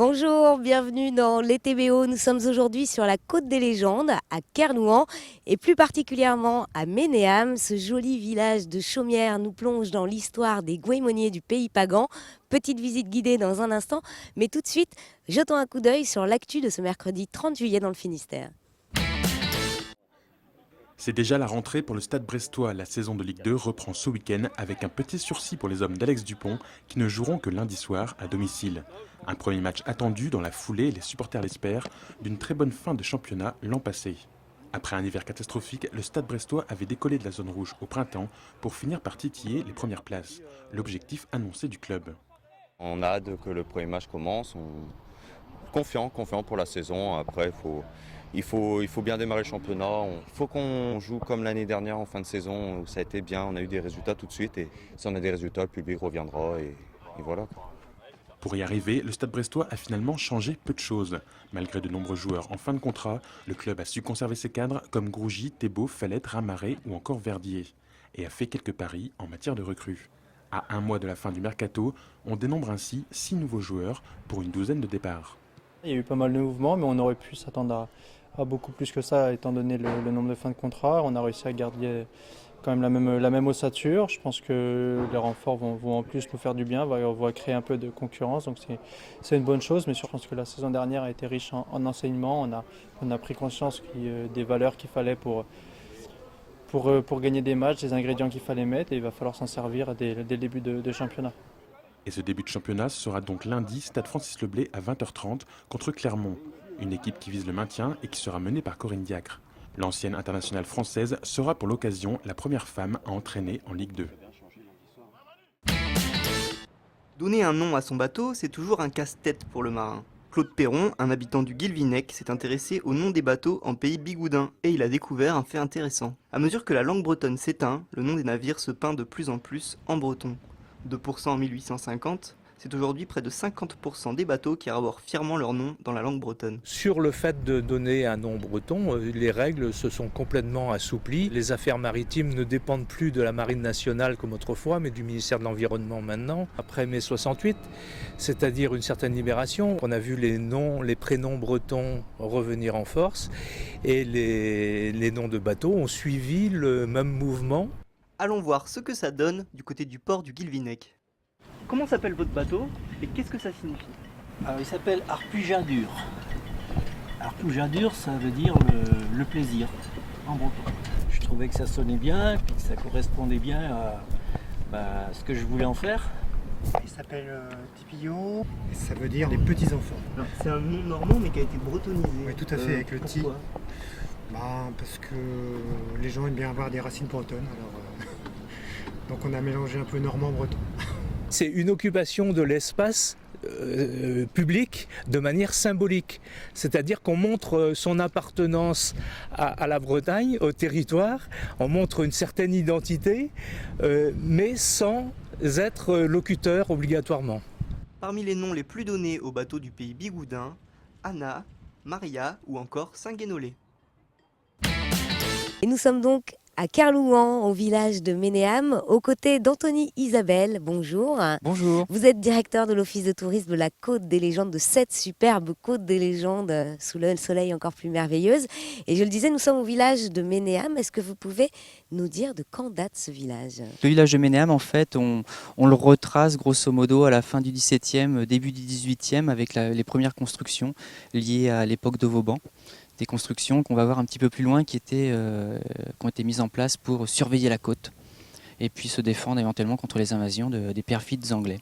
Bonjour, bienvenue dans les TBO. Nous sommes aujourd'hui sur la côte des légendes, à Kerlouan, et plus particulièrement à Ménéam. Ce joli village de chaumières nous plonge dans l'histoire des Gouaimoniers du pays pagan. Petite visite guidée dans un instant, mais tout de suite, jetons un coup d'œil sur l'actu de ce mercredi 30 juillet dans le Finistère. C'est déjà la rentrée pour le Stade brestois. La saison de Ligue 2 reprend ce week-end avec un petit sursis pour les hommes d'Alex Dupont qui ne joueront que lundi soir à domicile. Un premier match attendu dans la foulée, les supporters l'espèrent, d'une très bonne fin de championnat l'an passé. Après un hiver catastrophique, le Stade brestois avait décollé de la zone rouge au printemps pour finir par titiller les premières places. L'objectif annoncé du club. On a hâte que le premier match commence. Confiant pour la saison. Après, il faut bien démarrer le championnat. Il faut qu'on joue comme l'année dernière en fin de saison où ça a été bien. On a eu des résultats tout de suite et si on a des résultats, le public reviendra et voilà. Pour y arriver, le Stade brestois a finalement changé peu de choses. Malgré de nombreux joueurs en fin de contrat, le club a su conserver ses cadres comme Grougy, Thébault, Fallette, Ramaret ou encore Verdier et a fait quelques paris en matière de recrues. À un mois de la fin du mercato, on dénombre ainsi 6 nouveaux joueurs pour une douzaine de départs. Il y a eu pas mal de mouvements, mais on aurait pu s'attendre à beaucoup plus que ça, étant donné le nombre de fins de contrat. On a réussi à garder quand même la même ossature. Je pense que les renforts vont en plus nous faire du bien, va créer un peu de concurrence, donc c'est une bonne chose. Mais je pense que la saison dernière a été riche en enseignements. On a pris conscience des valeurs qu'il fallait pour gagner des matchs, des ingrédients qu'il fallait mettre, et il va falloir s'en servir dès le début de championnat. Et ce début de championnat sera donc lundi, Stade Francis Leblay à 20h30 contre Clermont. Une équipe qui vise le maintien et qui sera menée par Corinne Diacre. L'ancienne internationale française sera pour l'occasion la première femme à entraîner en Ligue 2. Donner un nom à son bateau, c'est toujours un casse-tête pour le marin. Claude Perron, un habitant du Guilvinec, s'est intéressé au nom des bateaux en pays bigoudin et il a découvert un fait intéressant. À mesure que la langue bretonne s'éteint, le nom des navires se peint de plus en plus en breton. 2% en 1850, c'est aujourd'hui près de 50% des bateaux qui arborent fièrement leur nom dans la langue bretonne. Sur le fait de donner un nom breton, les règles se sont complètement assouplies. Les affaires maritimes ne dépendent plus de la marine nationale comme autrefois, mais du ministère de l'Environnement maintenant. Après mai 68, c'est-à-dire une certaine libération, on a vu les prénoms bretons revenir en force et les noms de bateaux ont suivi le même mouvement. Allons voir ce que ça donne du côté du port du Guilvinec. Comment s'appelle votre bateau et qu'est-ce que ça signifie? Alors, il s'appelle Arpujadur. Arpujadur, ça veut dire le plaisir en breton. Je trouvais que ça sonnait bien et puis que ça correspondait bien à ce que je voulais en faire. Il s'appelle Tipio, et ça veut dire les petits-enfants. C'est un nom normand mais qui a été bretonisé. Oui, tout à fait, avec le ti. Pourquoi? Parce que les gens aiment bien avoir des racines bretonnes, alors donc on a mélangé un peu normand-breton. C'est une occupation de l'espace public de manière symbolique. C'est-à-dire qu'on montre son appartenance à la Bretagne, au territoire, on montre une certaine identité, mais sans être locuteur obligatoirement. Parmi les noms les plus donnés aux bateaux du pays bigoudin, Anna, Maria ou encore Saint-Guénolé. Et nous sommes donc à Kerlouan, au village de Ménéam, aux côtés d'Anthony Isabelle. Bonjour. Bonjour. Vous êtes directeur de l'Office de tourisme de la Côte des Légendes, de cette superbe Côte des Légendes, sous le soleil encore plus merveilleuse. Et je le disais, nous sommes au village de Ménéam. Est-ce que vous pouvez nous dire de quand date ce village? Le village de Ménéam, en fait, on le retrace grosso modo à la fin du XVIIe, début du XVIIIe, avec les premières constructions liées à l'époque de Vauban. Des constructions qu'on va voir un petit peu plus loin qui ont été mises en place pour surveiller la côte et puis se défendre éventuellement contre les invasions des perfides anglais.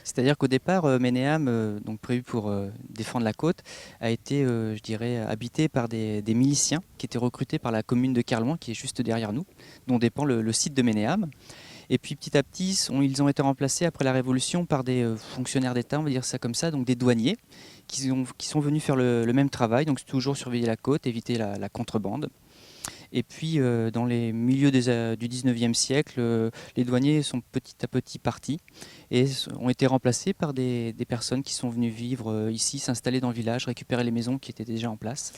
C'est-à-dire qu'au départ, Ménéam, donc prévu pour défendre la côte, a été, je dirais, habité par des miliciens qui étaient recrutés par la commune de Kerlouan, qui est juste derrière nous, dont dépend le site de Ménéam. Et puis petit à petit, ils ont été remplacés après la Révolution par des fonctionnaires d'État, on va dire ça comme ça, donc des douaniers, qui sont venus faire le même travail, donc toujours surveiller la côte, éviter la contrebande. Et puis dans les milieux du 19e siècle, les douaniers sont petit à petit partis et ont été remplacés par des personnes qui sont venues vivre ici, s'installer dans le village, récupérer les maisons qui étaient déjà en place.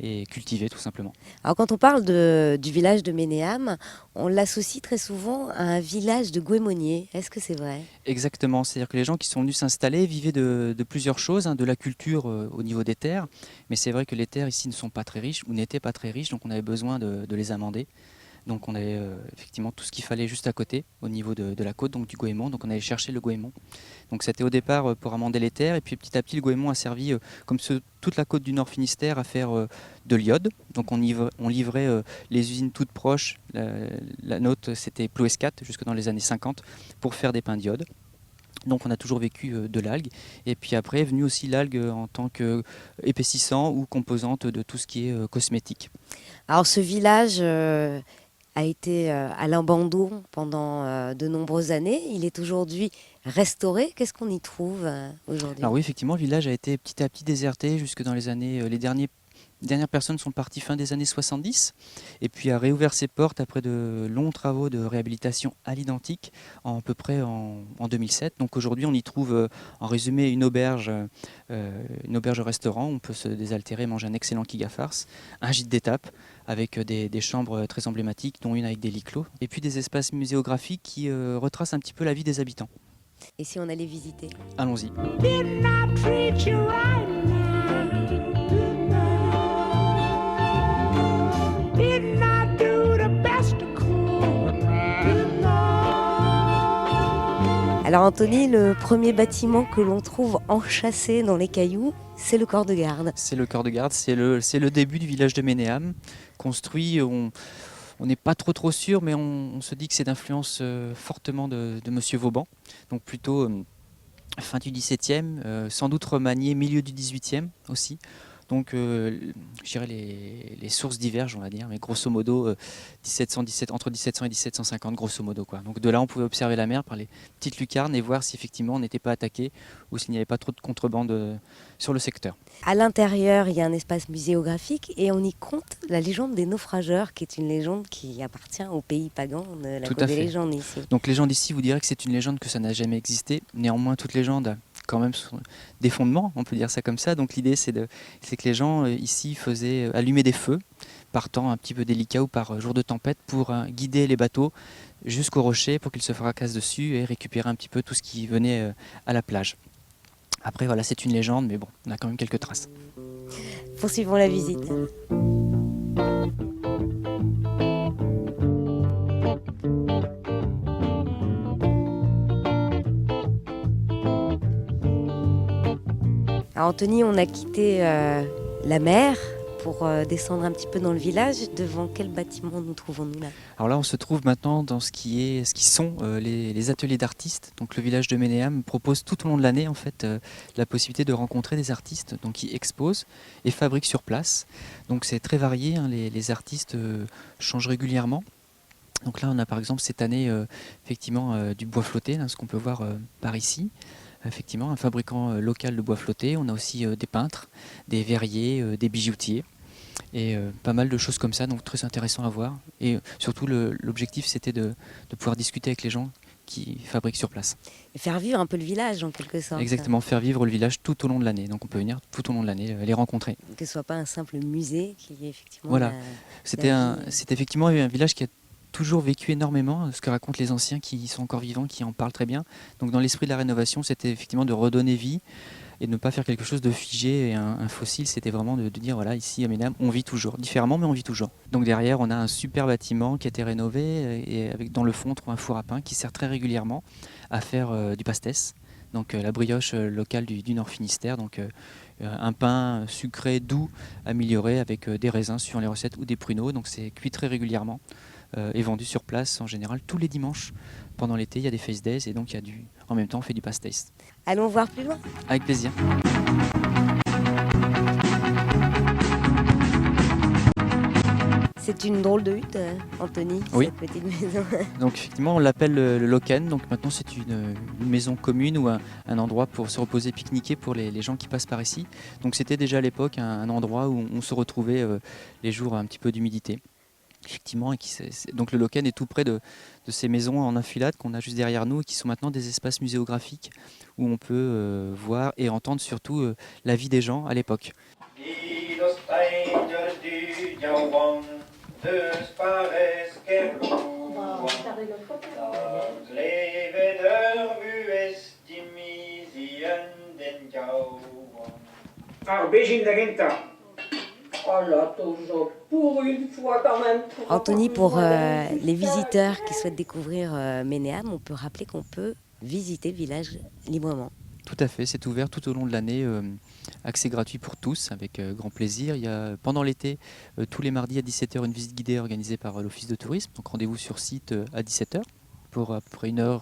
et cultiver tout simplement. Alors quand on parle du village de Ménéam, on l'associe très souvent à un village de goémoniers. Est-ce que c'est vrai? Exactement, c'est-à-dire que les gens qui sont venus s'installer vivaient de plusieurs choses, hein, de la culture au niveau des terres, mais c'est vrai que les terres ici ne sont pas très riches ou n'étaient pas très riches, donc on avait besoin de les amender. Donc on avait effectivement tout ce qu'il fallait juste à côté, au niveau de la côte, donc du goémon. Donc on allait chercher le goémon. Donc c'était au départ pour amender les terres, et puis petit à petit le goémon a servi, toute la côte du Nord Finistère, à faire de l'iode. Donc on livrait les usines toutes proches. La nôtre, c'était Ploescat, jusque dans les années 50, pour faire des pains d'iode. Donc on a toujours vécu de l'algue, et puis après est venue aussi l'algue en tant qu'épaississant ou composante de tout ce qui est cosmétique. Alors ce village a été à l'abandon pendant de nombreuses années. Il est aujourd'hui restauré. Qu'est-ce qu'on y trouve aujourd'hui? Alors oui, effectivement, le village a été petit à petit déserté jusque dans les années, les dernières personnes sont parties fin des années 70, et puis a réouvert ses portes après de longs travaux de réhabilitation à l'identique, à peu près en 2007. Donc aujourd'hui, on y trouve en résumé une auberge restaurant. On peut se désaltérer, manger un excellent kiga-farce, un gîte d'étape avec des chambres très emblématiques, dont une avec des lits clos, et puis des espaces muséographiques qui retracent un petit peu la vie des habitants. Et si on allait visiter? Allons-y. Alors Anthony, le premier bâtiment que l'on trouve enchâssé dans les cailloux, c'est le corps de garde. C'est le corps de garde, c'est le début du village de Ménéam, construit, on n'est pas trop sûr, mais on se dit que c'est d'influence fortement de Monsieur Vauban, donc plutôt fin du XVIIe, sans doute remanié milieu du XVIIIe aussi. Donc je dirais les sources divergent, on va dire, mais grosso modo 1717, entre 1700 et 1750 grosso modo, quoi. Donc de là on pouvait observer la mer par les petites lucarnes et voir si effectivement on n'était pas attaqué ou s'il n'y avait pas trop de contrebande sur le secteur. À l'intérieur, il y a un espace muséographique et on y compte la légende des naufrageurs, qui est une légende qui appartient au pays pagan de la Tout Côte à des fait. légendes ici. Donc légende ici vous dirait que c'est une légende, que ça n'a jamais existé. Néanmoins toute légende a quand même des fondements, on peut dire ça comme ça. Donc l'idée c'est que les gens ici faisaient allumer des feux par temps un petit peu délicat ou par jour de tempête pour guider les bateaux jusqu'au rocher pour qu'ils se fracassent dessus et récupérer un petit peu tout ce qui venait à la plage. Après voilà, c'est une légende, mais bon, on a quand même quelques traces. Poursuivons la visite. Alors Anthony, on a quitté la mer pour descendre un petit peu dans le village. Devant quel bâtiment nous trouvons-nous là? Alors là, on se trouve maintenant dans ce qui sont les ateliers d'artistes. Donc le village de Ménéam propose tout au long de l'année en fait la possibilité de rencontrer des artistes donc, qui exposent et fabriquent sur place. Donc c'est très varié, hein, les artistes changent régulièrement. Donc là, on a par exemple cette année effectivement du bois flotté, là, ce qu'on peut voir par ici. Effectivement, un fabricant local de bois flotté. On a aussi des peintres, des verriers, des bijoutiers et pas mal de choses comme ça, donc très intéressant à voir. Et surtout, l'objectif, c'était de pouvoir discuter avec les gens qui fabriquent sur place. Et faire vivre un peu le village en quelque sorte. Exactement, faire vivre le village tout au long de l'année. Donc on peut venir tout au long de l'année les rencontrer. Que ce soit pas un simple musée qui est effectivement... Voilà, c'était effectivement un village qui a toujours vécu énormément, ce que racontent les anciens qui sont encore vivants, qui en parlent très bien. Donc dans l'esprit de la rénovation, c'était effectivement de redonner vie et de ne pas faire quelque chose de figé et un fossile. C'était vraiment de dire, voilà, ici à Ménéam, on vit toujours, différemment, mais on vit toujours. Donc derrière, on a un super bâtiment qui a été rénové et avec, dans le fond, on trouve un four à pain qui sert très régulièrement à faire du pastéis. Donc la brioche locale du Nord Finistère, donc un pain sucré, doux, amélioré avec des raisins suivant les recettes ou des pruneaux. Donc c'est cuit très régulièrement et vendu sur place en général tous les dimanches. Pendant l'été, il y a des face days et donc en même temps on fait du pastéis. Allons voir plus loin. Avec plaisir. C'est une drôle de hutte, Anthony, Oui. cette petite maison. Donc effectivement on l'appelle le loken, donc maintenant c'est une maison commune ou un endroit pour se reposer, pique-niquer pour les gens qui passent par ici. Donc c'était déjà à l'époque un endroit où on se retrouvait les jours un petit peu d'humidité. Effectivement, donc le loken est tout près de ces maisons en enfilade qu'on a juste derrière nous et qui sont maintenant des espaces muséographiques où on peut voir et entendre surtout la vie des gens à l'époque. Lead us, angels, Jauan, dus pares kerluan, dat leven der bues dimisien den Jauan. Anthony, pour les visiteurs qui souhaitent découvrir Ménéam, on peut rappeler qu'on peut visiter le village librement. Tout à fait, c'est ouvert tout au long de l'année, accès gratuit pour tous, avec grand plaisir. Il y a pendant l'été, tous les mardis à 17h, une visite guidée organisée par l'Office de tourisme. Donc rendez-vous sur site à 17h pour à peu près 1h,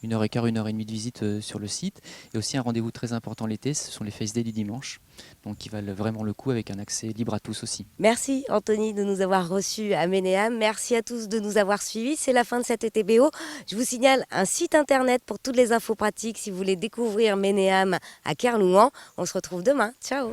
1h15, 1h30 de visite sur le site. Et aussi un rendez-vous très important l'été, ce sont les Face Day du dimanche, donc qui valent vraiment le coup avec un accès libre à tous aussi. Merci Anthony de nous avoir reçus à Ménéam. Merci à tous de nous avoir suivis. C'est la fin de cette ETBO. Je vous signale un site internet pour toutes les infos pratiques si vous voulez découvrir Ménéam à Kerlouan. On se retrouve demain. Ciao.